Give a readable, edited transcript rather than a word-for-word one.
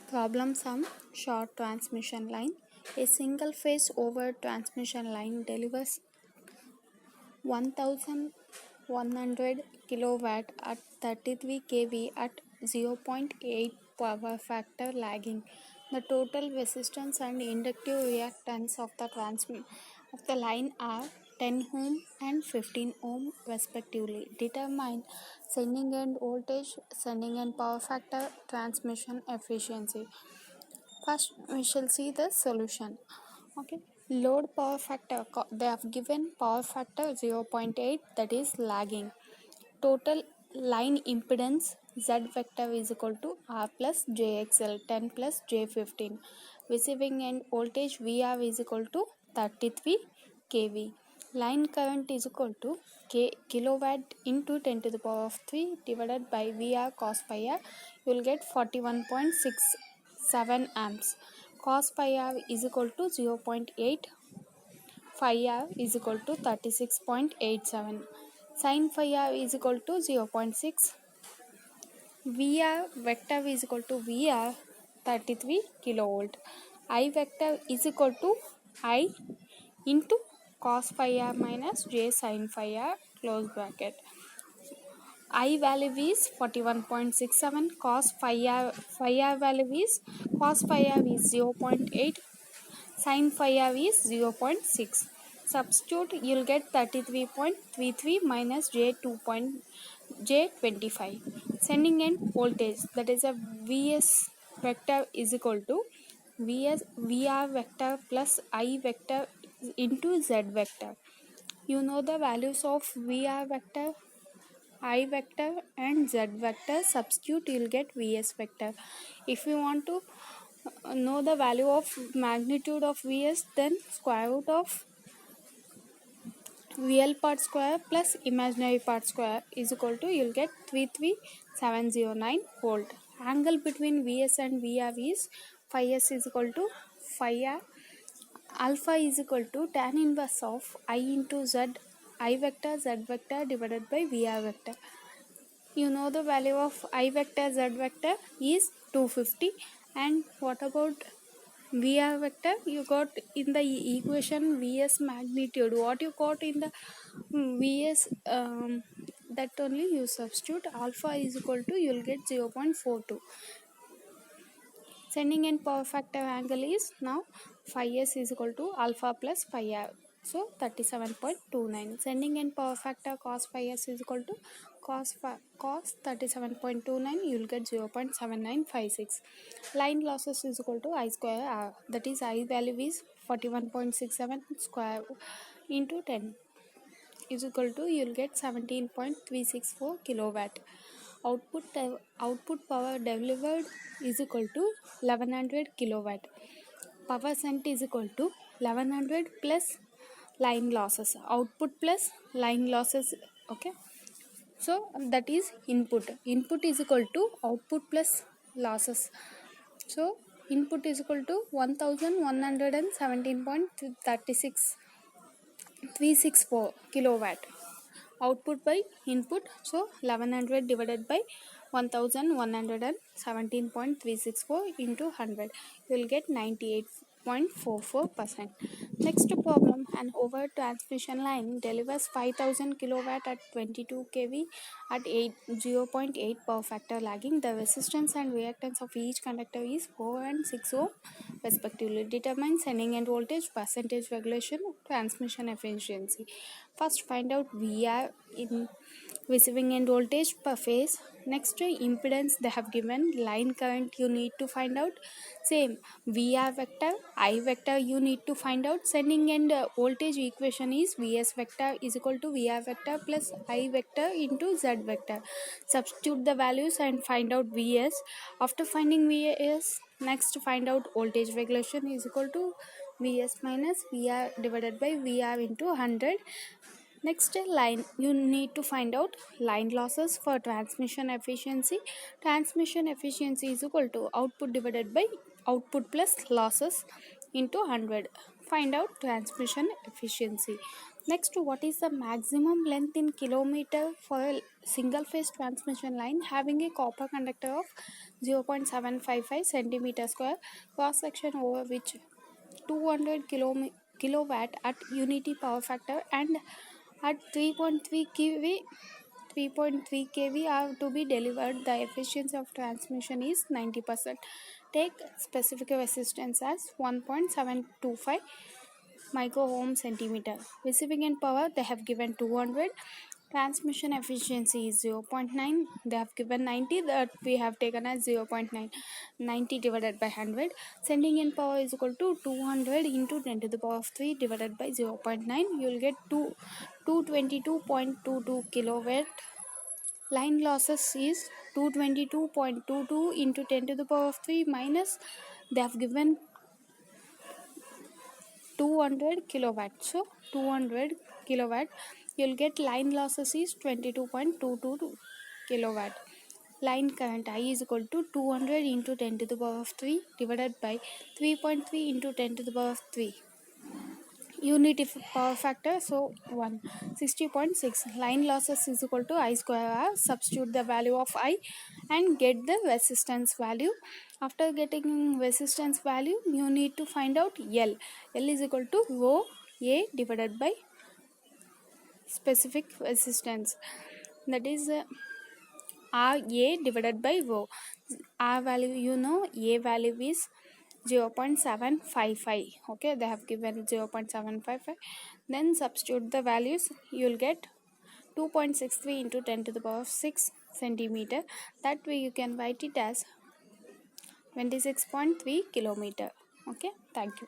Problem sum. Short transmission line. A single phase over transmission line delivers 1100 kilowatt at 33 kV at 0. 0.8 power factor lagging. The total resistance and inductive reactance of the line are 10 ohm and 15 ohm respectively. Determine sending end voltage, sending end power factor, transmission efficiency. First, we shall see the solution. Okay. Load power factor, they have given power factor 0.8, that is lagging. Total line impedance Z vector is equal to R plus JXL 10 plus J15. Receiving end voltage VR is equal to 33 kV. Line current is equal to kilowatt into 10 to the power of 3 divided by VR cos pi r. You will get 41.67 amps. Cos pi r is equal to 0.8. Phi r is equal to 36.87. Sin phi r is equal to 0.6. VR vector is equal to VR 33 kilovolt. I vector is equal to I into cos phi r minus j sin phi r close bracket. I value is 41.67. Cos phi r value is cos phi r is 0.8. Sin phi r is 0.6. Substitute, you'll get 33.33 minus J25. Sending end voltage, that is a Vs vector is equal to VR vector plus I vector into Z vector. You know the values of VR vector, I vector and Z vector. Substitute, you'll get Vs vector. If you want to know the value of magnitude of Vs, then square root of real part square plus imaginary part square is equal to, you'll get 33709 volt. Angle between Vs and VR is phi s is equal to phi r. Alpha is equal to tan inverse of I into Z, I vector Z vector divided by VR vector. You know the value of I vector Z vector is 250. And what about VR vector? You got in the equation Vs magnitude. What you got in the Vs, that only you substitute. Alpha is equal to, you'll get 0.42. Sending end power factor angle is now phi s is equal to alpha plus phi r. So 37.29. Sending end power factor cos phi s is equal to cos 37.29. You'll get 0.7956. Line losses is equal to I square r. That is I value is 41.67 square into 10 is equal to, you'll get 17.364 kilowatt. Output power delivered is equal to 1100 kilowatt. Power sent is equal to 1100 plus line losses. Output plus line losses. Okay. So that is input. Input is equal to output plus losses. So input is equal to 1117.364 kilowatt. Output by input, so 1100 divided by 1117.364 into 100, you will get 98.44%. Next problem, an over transmission line delivers 5000 kilowatt at 22 kV at 0.8 power factor lagging. The resistance and reactance of each conductor is 4 and 6 ohm respectively. Determine sending end voltage, percentage regulation, transmission efficiency. First, find out VR in receiving end voltage per phase. Next, impedance they have given. Line current you need to find out. Same, VR vector, I vector you need to find out. Sending end voltage equation is Vs vector is equal to VR vector plus I vector into Z vector. Substitute the values and find out Vs. After finding Vs, next find out voltage regulation is equal to Vs minus VR divided by VR into 100. Next, line you need to find out line losses for transmission efficiency. Transmission efficiency is equal to output divided by output plus losses into 100. Find out transmission efficiency. Next, what is the maximum length in kilometer for a single phase transmission line having a copper conductor of 0.755 centimeter square, cross section over which 200 kilowatt at unity power factor and at 3.3 kV 3.3 kV are to be delivered, the efficiency of transmission is 90%. Take specific resistance as 1.725 micro ohm centimeter. Receiving end power they have given 200. Transmission efficiency is 0.9. They have given 90, that we have taken as 0.9. 90 divided by 100. Sending in power is equal to 200 into 10 to the power of 3 divided by 0.9. You will get 222.22 kilowatt. Line losses is 222.22 into 10 to the power of 3 minus they have given 200 kilowatt. So 200 kilowatt, you'll get line losses is 22.22 kilowatt. Line current I is equal to 200 into 10 to the power of 3 divided by 3.3 into 10 to the power of 3. Unity power factor, so 160.6. Line losses is equal to I square R. Substitute the value of I and get the resistance value. After getting resistance value, you need to find out L. L is equal to rho A divided by specific resistance, that is R A divided by rho. R value, you know, A value is 0.755. Okay, they have given 0.755. Then substitute the values, you will get 2.63 into 10 to the power of 6 centimeter. That way you can write it as 26.3 kilometer. Okay, thank you.